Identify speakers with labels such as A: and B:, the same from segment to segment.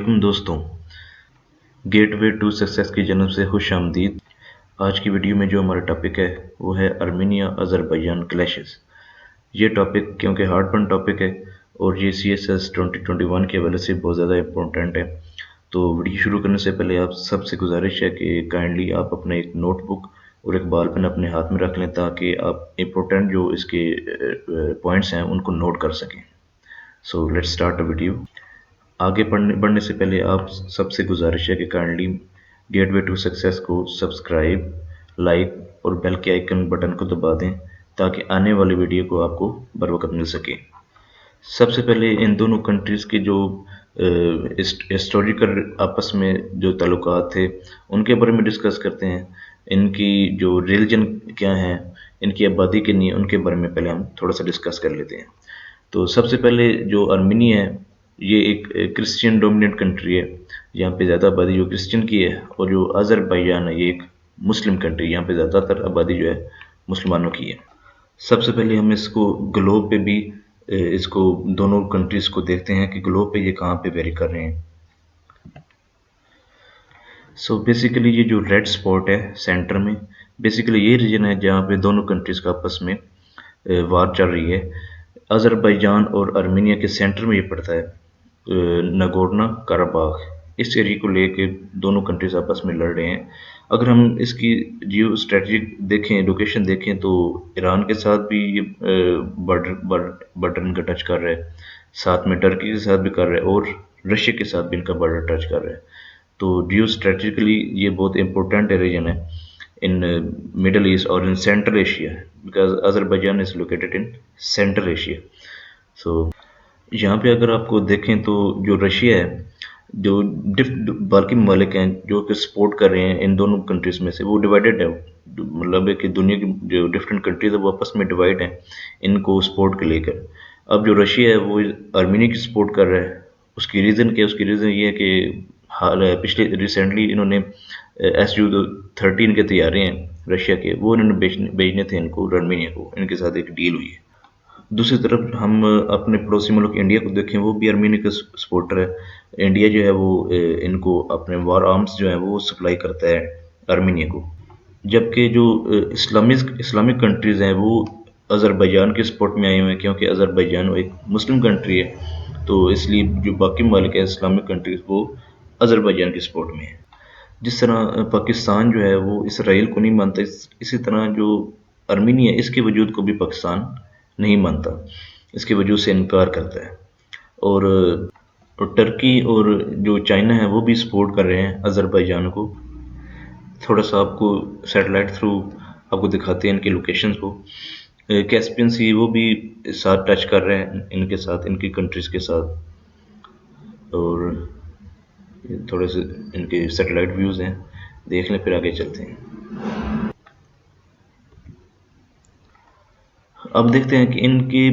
A: वालेकुम दोस्तों, gate way to success की जन्म से खुश आमदीद। आज की वीडियो में जो हमारा टॉपिक है वो है अर्मीनिया अज़रबैजान क्लैशेस। ये टॉपिक क्योंकि हार्ड बर्न टॉपिक है और ये CSS 2021 के हवाले से बहुत ज़्यादा इम्पोर्टेंट है। तो वीडियो शुरू करने से पहले आप सबसे गुजारिश है कि काइंडली आप अपने एक नोटबुक और एक बॉल पेन अपने हाथ में रख लें ताकि आप इम्पोर्टेंट जो इसके पॉइंट्स हैं उनको नोट कर सकें। So let's start a video. आगे बढ़ने से पहले आप सबसे गुजारिश है कि काइंडली गेटवे टू सक्सेस को सब्सक्राइब, लाइक और बेल के आइकन बटन को दबा दें ताकि आने वाली वीडियो को आपको बर वक्त मिल सके। सबसे पहले इन दोनों कंट्रीज़ के जो हिस्टोरिकल आपस में जो ताल्लुकात थे उनके बारे में डिस्कस करते हैं। इनकी जो रिलीजन क्या है, इनकी आबादी कितनी है, उनके बारे में पहले हम थोड़ा सा डिस्कस कर लेते हैं। तो सबसे पहले जो अर्मीनिया है ये एक क्रिश्चियन डोमिनेंट कंट्री है, यहाँ पे ज़्यादा आबादी जो क्रिश्चियन की है। और जो अज़रबैजान है ये एक मुस्लिम कंट्री, यहाँ पे ज़्यादातर आबादी जो है मुसलमानों की है। सबसे पहले हम इसको ग्लोब पे भी इसको दोनों कंट्रीज़ को देखते हैं कि ग्लोब पे ये कहाँ पे वेरी कर रहे हैं। सो बेसिकली ये जो रेड स्पॉट है सेंटर में, बेसिकली ये रीजन है जहाँ पे दोनों कंट्रीज़ का आपस में वार चल रही है। अज़रबैजान और अर्मीनिया के सेंटर में ये पड़ता है नगोर्नो कराबाख। इस एरिया को लेके दोनों कंट्रीज आपस में लड़ रहे हैं। अगर हम इसकी जियो स्ट्रेटजिक देखें, लोकेशन देखें तो ईरान के साथ भी ये बॉर्डर इनका टच कर रहा है, साथ में टर्की के साथ भी कर रहा है और रशिया के साथ भी इनका बॉर्डर टच कर रहा है। तो जियो स्ट्रेटजिकली ये बहुत इंपॉर्टेंट रीजन है in Middle East or in Central Asia because Azerbaijan is located in Central Asia. So यहाँ पे अगर आपको देखें तो जो रशिया है, जो बाकी ममालिक हैं जो कि सपोर्ट कर रहे हैं इन दोनों कंट्रीज में से, वो डिवाइडेड है। मतलब है कि दुनिया की जो डिफरेंट कंट्रीज है वो आपस में डिवाइड हैं इनको सपोर्ट के लेकर। अब जो रशिया है वो आर्मीनिया की सपोर्ट कर रहा है। उसकी रीज़न क्या है? उसकी रीज़न ये है कि पिछले रिसेंटली इन्होंने SU-13 के तैयारी हैं रशिया के, वो इन्होंने भेजने थे इनको आर्मीनिया को। इनके साथ एक डील हुई है। दूसरी तरफ हम अपने पड़ोसी मुल्क इंडिया को देखें, वो भी आर्मीनिया का सपोर्टर है। इंडिया जो है वो इनको अपने वार आर्म्स जो है वो सप्लाई करता है आर्मीनिया को। जबकि जो इस्लामिक कंट्रीज़ हैं वो अज़रबैजान के सपोर्ट में आए हुए हैं, क्योंकि अज़रबैजान एक मुस्लिम कंट्री है। तो इसलिए जो बाकी ममालिक है इस्लामिक कंट्रीज़ वो अज़रबैजान के सपोर्ट में है। जिस तरह पाकिस्तान जो है वो इसराइल को नहीं मानता, इसी तरह जो आर्मीनिया इसके वजूद को भी पाकिस्तान नहीं मानता, इसके वजूद से इनकार करता है। और टर्की और जो चाइना है वो भी सपोर्ट कर रहे हैं अज़रबैजान को। थोड़ा सा आपको सैटेलाइट थ्रू आपको दिखाते हैं इनकी लोकेशंस को। कैस्पियन सी वो भी साथ टच कर रहे हैं इनके साथ, इनकी कंट्रीज़ के साथ। और थोड़े से इनके सैटेलाइट व्यूज़ हैं, देख लें फिर आगे चलते हैं। अब देखते हैं कि इनके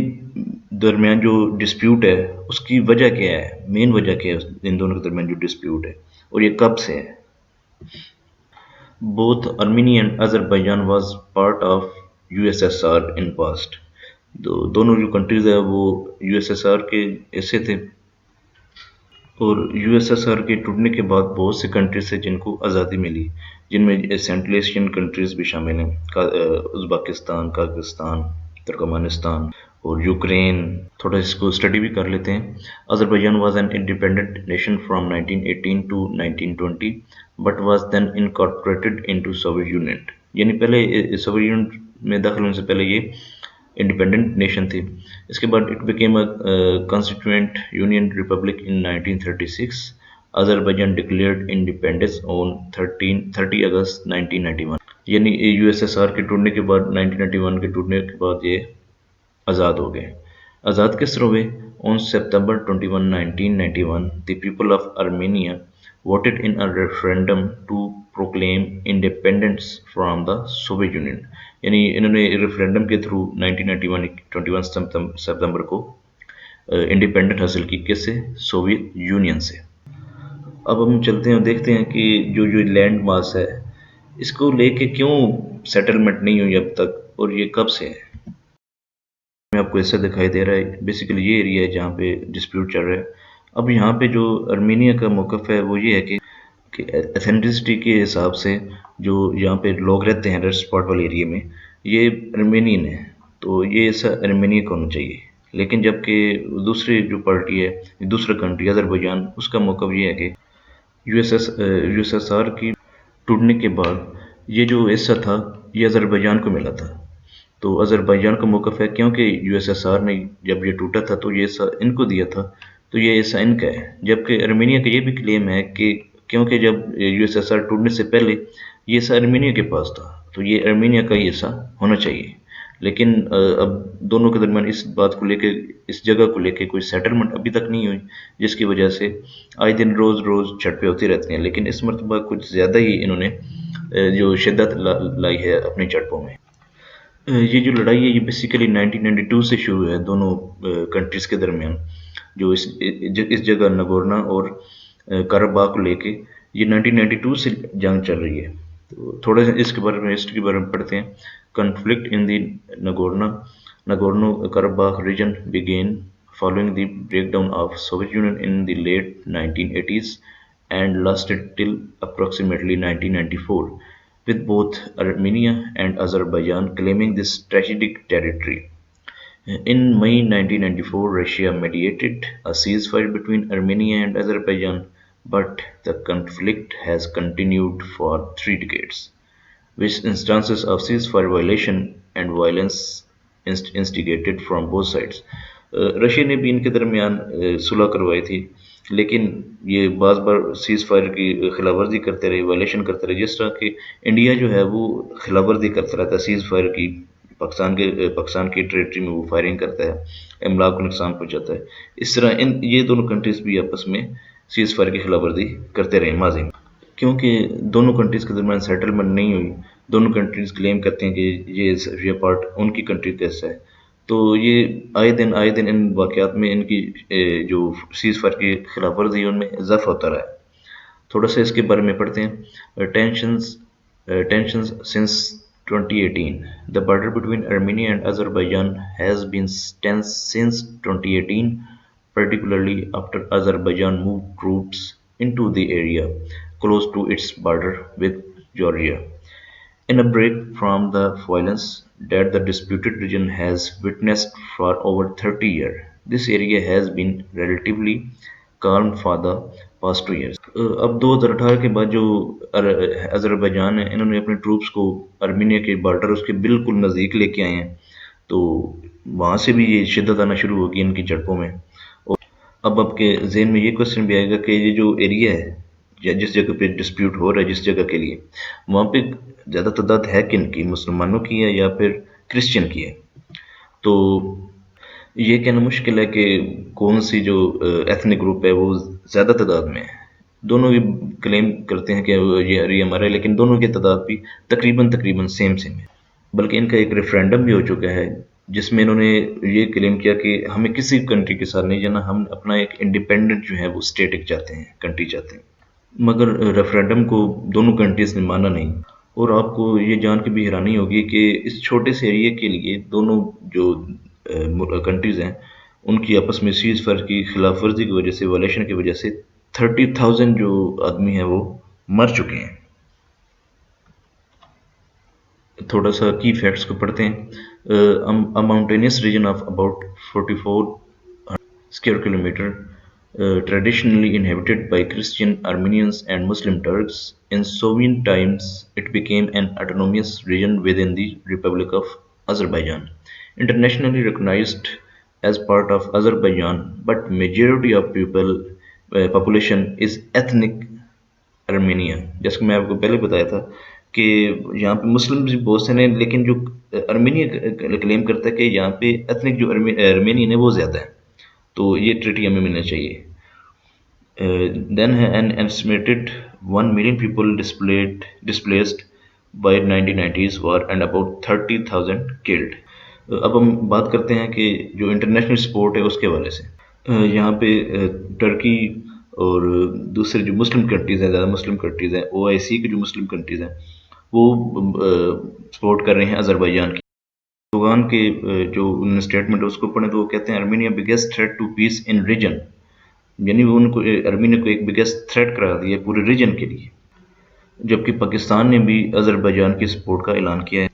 A: दरमियान जो डिस्प्यूट है उसकी वजह क्या है, मेन वजह क्या है इन दोनों के दरमियान जो डिस्प्यूट है और ये कब से है। Both Armenia and Azerbaijan was part of USSR in past. दोनों जो कंट्रीज है वो USSR के हिस्से थे। और USSR के टूटने के बाद बहुत से कंट्रीज थे जिनको आज़ादी मिली, जिनमें सेंट्रल एशियन कंट्रीज भी शामिल हैं, उज़्बेकिस्तान, कजाकिस्तान, तुर्कमेनिस्तान और यूक्रेन। थोड़ा इसको स्टडी भी कर लेते हैं। Azerbaijan was an independent nation from 1918 to 1920 but was then incorporated into Soviet Union. यानी पहले सोवियत यूनियन में दाखिल होने से पहले ये इंडिपेंडेंट नेशन थी। इसके बाद it became a constituent union Republic in 1936। Azerbaijan declared independence on 30 अगस्त 1991। यानी USSR के टूटने के बाद 1991 के टूटने के बाद ये आज़ाद हो गए। आज़ाद किस तरह हुए? On September 21, 1991 the people of Armenia voted in a referendum to proclaim independence from the Soviet Union। यानी इन्होंने रेफरेंडम के थ्रू 1991 सितंबर को इंडिपेंडेंट हासिल की, किससे? सोवियत यूनियन से। अब हम चलते हैं, देखते हैं कि जो लैंड मास है इसको लेके क्यों सेटलमेंट नहीं हुई अब तक और ये कब से है। आपको ऐसा दिखाई दे रहा है, बेसिकली ये एरिया है जहाँ पे डिस्प्यूट चल रहा है। اب یہاں پہ جو ارمینیا کا موقف ہے وہ یہ ہے کہ ایتھینٹسٹی کے حساب سے جو یہاں پہ لوگ رہتے ہیں ریڈ اسپاٹ والے ایریا میں یہ ارمینین ہے، تو یہ ایسا ارمینیا کا ہونا چاہیے. لیکن جبکہ دوسری جو پارٹی ہے، دوسرا کنٹری آذربائیجان، اس کا موقف یہ ہے کہ یو ایس ایس آر کی ٹوٹنے کے بعد یہ جو حصہ تھا یہ آذربائیجان کو ملا تھا. تو آذربائیجان کا موقف ہے کیونکہ یو ایس ایس آر نے جب یہ ٹوٹا تھا تو یہ حصہ ان کو دیا تھا، تو یہ حصہ ان کا ہے. جبکہ ارمینیا کا یہ بھی کلیم ہے کہ کیونکہ جب یو ایس ایس آر ٹوٹنے سے پہلے یہ حصہ ارمینیا کے پاس تھا تو یہ ارمینیا کا ہی حصہ ہونا چاہیے. لیکن اب دونوں کے درمیان اس بات کو لے کے، اس جگہ کو لے کے کوئی سیٹلمنٹ ابھی تک نہیں ہوئی، جس کی وجہ سے آئے دن روز روز جھڑپیں ہوتی رہتی ہیں. لیکن اس مرتبہ کچھ زیادہ ہی انہوں نے جو شدت لائی ہے اپنی جھڑپوں میں. یہ جو لڑائی ہے یہ بیسیکلی 1992 سے شروع ہے دونوں کنٹریز کے درمیان. جو اس جگہ نگورنا اور کاراباخ کو لے کے یہ 1992 سے جنگ چل رہی ہے. تو تھوڑا سا اس کے بارے میں، ہسٹری کے بارے میں پڑھتے ہیں. Conflict in the Nagorno Karabakh region begin following the breakdown of Soviet Union in the late 1980s and lasted till approximately 1994, with both Armenia and Azerbaijan claiming this strategic territory. In May 1994, Russia mediated a ceasefire between Armenia and Azerbaijan, but the conflict has continued for 3 decades, with instances of ceasefire violation and violence instigated from both sides. Russia نے بھی ان کے درمیان صلح کروائی تھی، لیکن یہ بعض بار سیز فائر کی خلاف ورزی کرتے رہے، وائلیشن کرتے رہے. جس طرح کہ انڈیا جو ہے وہ خلاف ورزی کرتا رہتا ہے سیز فائر کی، پاکستان کی ٹریٹری میں وہ فائرنگ کرتا ہے، املاک کو نقصان پہنچاتا ہے. اس طرح یہ دونوں کنٹریز بھی آپس میں سیز فائر کی خلاف ورزی کرتے رہے ماضی میں. کیونکہ دونوں کنٹریز کے درمیان سیٹلمنٹ نہیں ہوئی، دونوں کنٹریز کلیم کرتے ہیں کہ یہ پارٹ ان کی کنٹری کا حصہ ہے، تو یہ آئے دن ان واقعات میں ان کی جو سیز فائر کی خلاف ورزی ہے ان میں اضافہ ہوتا رہا ہے. تھوڑا سا اس کے بارے میں پڑھتے ہیں. Tensions since 2018. The border between Armenia and Azerbaijan has been tense since 2018, particularly after Azerbaijan moved troops into the area close to its border with Georgia. In a break from the violence that the disputed region has witnessed for over 30 years, this area has been relatively calm for the past 2 years. اب 2018 کے بعد جو آذربائیجان ہے انہوں نے اپنے troops کو Armenia کے بارڈر اس کے بالکل نزدیک لے کے آئے ہیں، تو وہاں سے بھی یہ شدت آنا شروع ہوگی ان کی جھڑپوں میں. اور اب آپ کے ذہن میں یہ کوشچن بھی آئے گا کہ یہ جو ایریا ہے یا جس جگہ پہ ڈسپیوٹ ہو رہا ہے، جس جگہ کے لیے، وہاں پہ زیادہ تعداد ہے کن کی، مسلمانوں کی ہے یا پھر کرسچن کی ہے. تو یہ کہنا مشکل ہے کہ کون سی جو ایتھنک گروپ ہے وہ زیادہ تعداد میں ہے. دونوں یہ کلیم کرتے ہیں کہ یہ ایریا ہمارا ہے، لیکن دونوں کی تعداد بھی تقریباً سیم ہے. بلکہ ان کا ایک ریفرینڈم بھی ہو چکا ہے جس میں انہوں نے یہ کلیم کیا کہ ہمیں کسی کنٹری کے ساتھ نہیں جانا، ہم اپنا ایک انڈیپینڈنٹ جو ہے وہ اسٹیٹ ایک چاہتے ہیں، کنٹری چاہتے ہیں. مگر ریفرینڈم کو دونوں کنٹریز نے مانا نہیں. اور آپ کو یہ جان کے بھی حیرانی ہوگی کہ اس چھوٹے سے ایریا کے لیے دونوں جو کنٹریز ہیں ان کی آپس میں سیز فائر کی خلاف ورزی کی وجہ سے، وائلیشن کی وجہ سے 30,000 جو آدمی ہیں وہ مر چکے ہیں. تھوڑا سا کی فیکٹس کو پڑھتے ہیں. A mountainous region of about 44 square kilometer, traditionally inhabited by Christian Armenians and Muslim Turks. In Soviet times, it became an autonomous region within the Republic of Azerbaijan, internationally recognized as part of Azerbaijan, but majority of population is ethnic Armenia. جیسے کہ میں آپ کو پہلے بتایا تھا کہ یہاں پہ مسلم بھی بہت سے ہیں، لیکن جو ارمینیا کلیم کرتا ہے کہ یہاں پہ ایتھنک جو ارمینین ہے وہ زیادہ ہے، تو یہ ٹریٹی ہمیں ملنا چاہیے. دین N estimated 1 million people displaced by 1990s war and about 30,000 killed. اب ہم بات کرتے ہیں کہ جو انٹرنیشنل سپورٹ ہے اس کے حوالے سے یہاں پہ ٹرکی اور دوسرے جو مسلم کنٹریز ہیں، زیادہ مسلم کنٹریز ہیں، او آئی سی کی جو مسلم کنٹریز ہیں وہ سپورٹ کر رہے ہیں آذربائیجان کی. افغان کے جو اسٹیٹمنٹ ہے اس کو پڑھیں تو وہ کہتے ہیں Armenia biggest threat to peace in region यानी वो उनको आर्मीनिया को एक बिगेस्ट थ्रेट करार दिया है पूरे रीजन के लिए। जबकि पाकिस्तान ने भी अज़रबैजान की सपोर्ट का ऐलान किया है,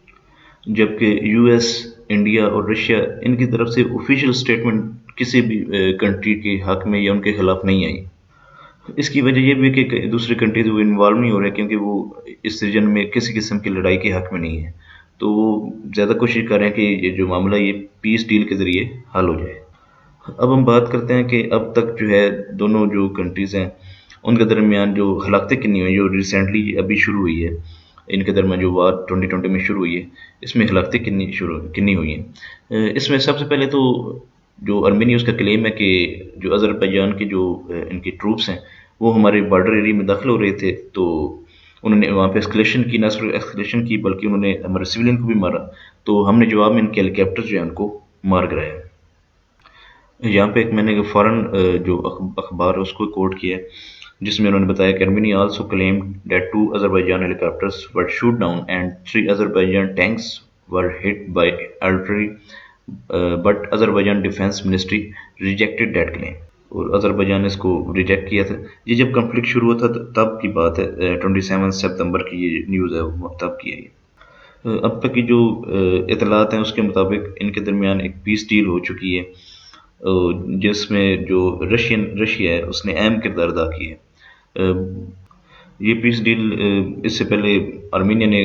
A: जबकि यूएस, इंडिया और रशिया इनकी तरफ से ऑफिशियल स्टेटमेंट किसी भी कंट्री के हक में या उनके खिलाफ नहीं आई। इसकी वजह ये भी है कि दूसरी कंट्रीज वो इन्वॉल्व नहीं हो रहे, क्योंकि वो इस रीजन में किसी किस्म की लड़ाई के हक में नहीं है। तो वो ज़्यादा कोशिश कर रहे हैं कि ये जो मामला ये पीस डील के ज़रिए हल हो जाए। अब हम बात करते हैं कि अब तक जो है दोनों जो कंट्रीज़ हैं उनके दरमियान जो हलाकतें कितनी हुई, जो रिसेंटली अभी शुरू हुई है, इनके दरमियान जो वार 2020 में शुरू हुई है, इसमें हलाकतें कितनी हुई हैं। इसमें सबसे पहले तो जो आर्मीनिया उसका क्लेम है कि जो अज़रबैजान के जो इनकी ट्रूप्स हैं वो हमारे बॉर्डर एरिया में दाखिल हो रहे थे, तो उन्होंने वहाँ पे एस्केलेशन की, ना सिर्फ एस्केलेशन की बल्कि उन्होंने हमारे सिविलियन को भी मारा। तो हमने जवाब में इनके हेलीकॉप्टर जो है उनको मार गिराया। यहाँ पे एक मैंने फॉरेन जो अखबार है उसको कोट किया है, जिसमें उन्होंने बताया कि Armenia also claimed that 2 Azerbaijan helicopters were shoot down and 3 Azerbaijan tanks were hit by artillery, but Azerbaijan defence ministry rejected that claim. और अज़रबैजान ने इसको रिजेक्ट किया था। ये जब कॉन्फ्लिक्ट शुरू हुआ था तब की बात है, 27 सितंबर की ये न्यूज़ है, वो तब की है ये। अब तक की जो इतलात हैं उसके मुताबिक इनके दरमियान एक पीस डील हो चुकी है, जिसमें जो रशिया है उसने अहम किरदार अदा किया है। ये पीस डील, इससे पहले आर्मीनिया ने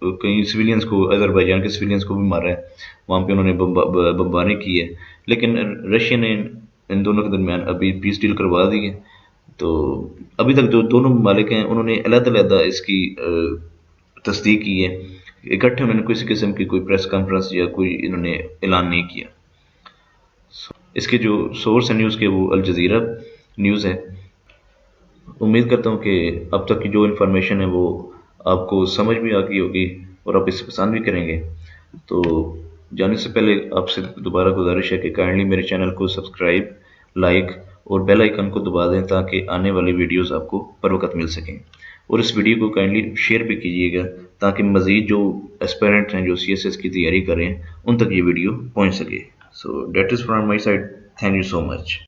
A: कई सिविलियंस को, अज़रबैजान के सिविलियंस को भी मारा है, वहाँ पे उन्होंने बमबारी की है, लेकिन रशिया ने इन दोनों के दरमियान अभी पीस डील करवा दी है। तो अभी तक जो दोनों ममालिक हैं उन्होंने अलग-अलग इसकी तस्दीक की है। इकट्ठे उन्होंने किसी किस्म की कोई प्रेस कॉन्फ्रेंस या कोई इन्होंने ऐलान नहीं किया। इसके जो सोर्स है न्यूज़ के वो अल जज़ीरा न्यूज़ है। उम्मीद करता हूँ कि अब तक की जो इन्फॉर्मेशन है वो आपको समझ में आ गई होगी और आप इसे पसंद भी करेंगे। तो जाने से पहले आपसे दोबारा गुजारिश है कि काइंडली मेरे चैनल को सब्सक्राइब, लाइक और बेल आइकन को दबा दें ताकि आने वाली वीडियोस आपको बर वक्त मिल सकें। और इस वीडियो को काइंडली शेयर भी कीजिएगा ताकि मज़ीद जो एस्पिरेंट्स हैं जो सीएसएस की तैयारी कर रहे हैं उन तक ये वीडियो पहुँच सके। So that is from my side. Thank you so much.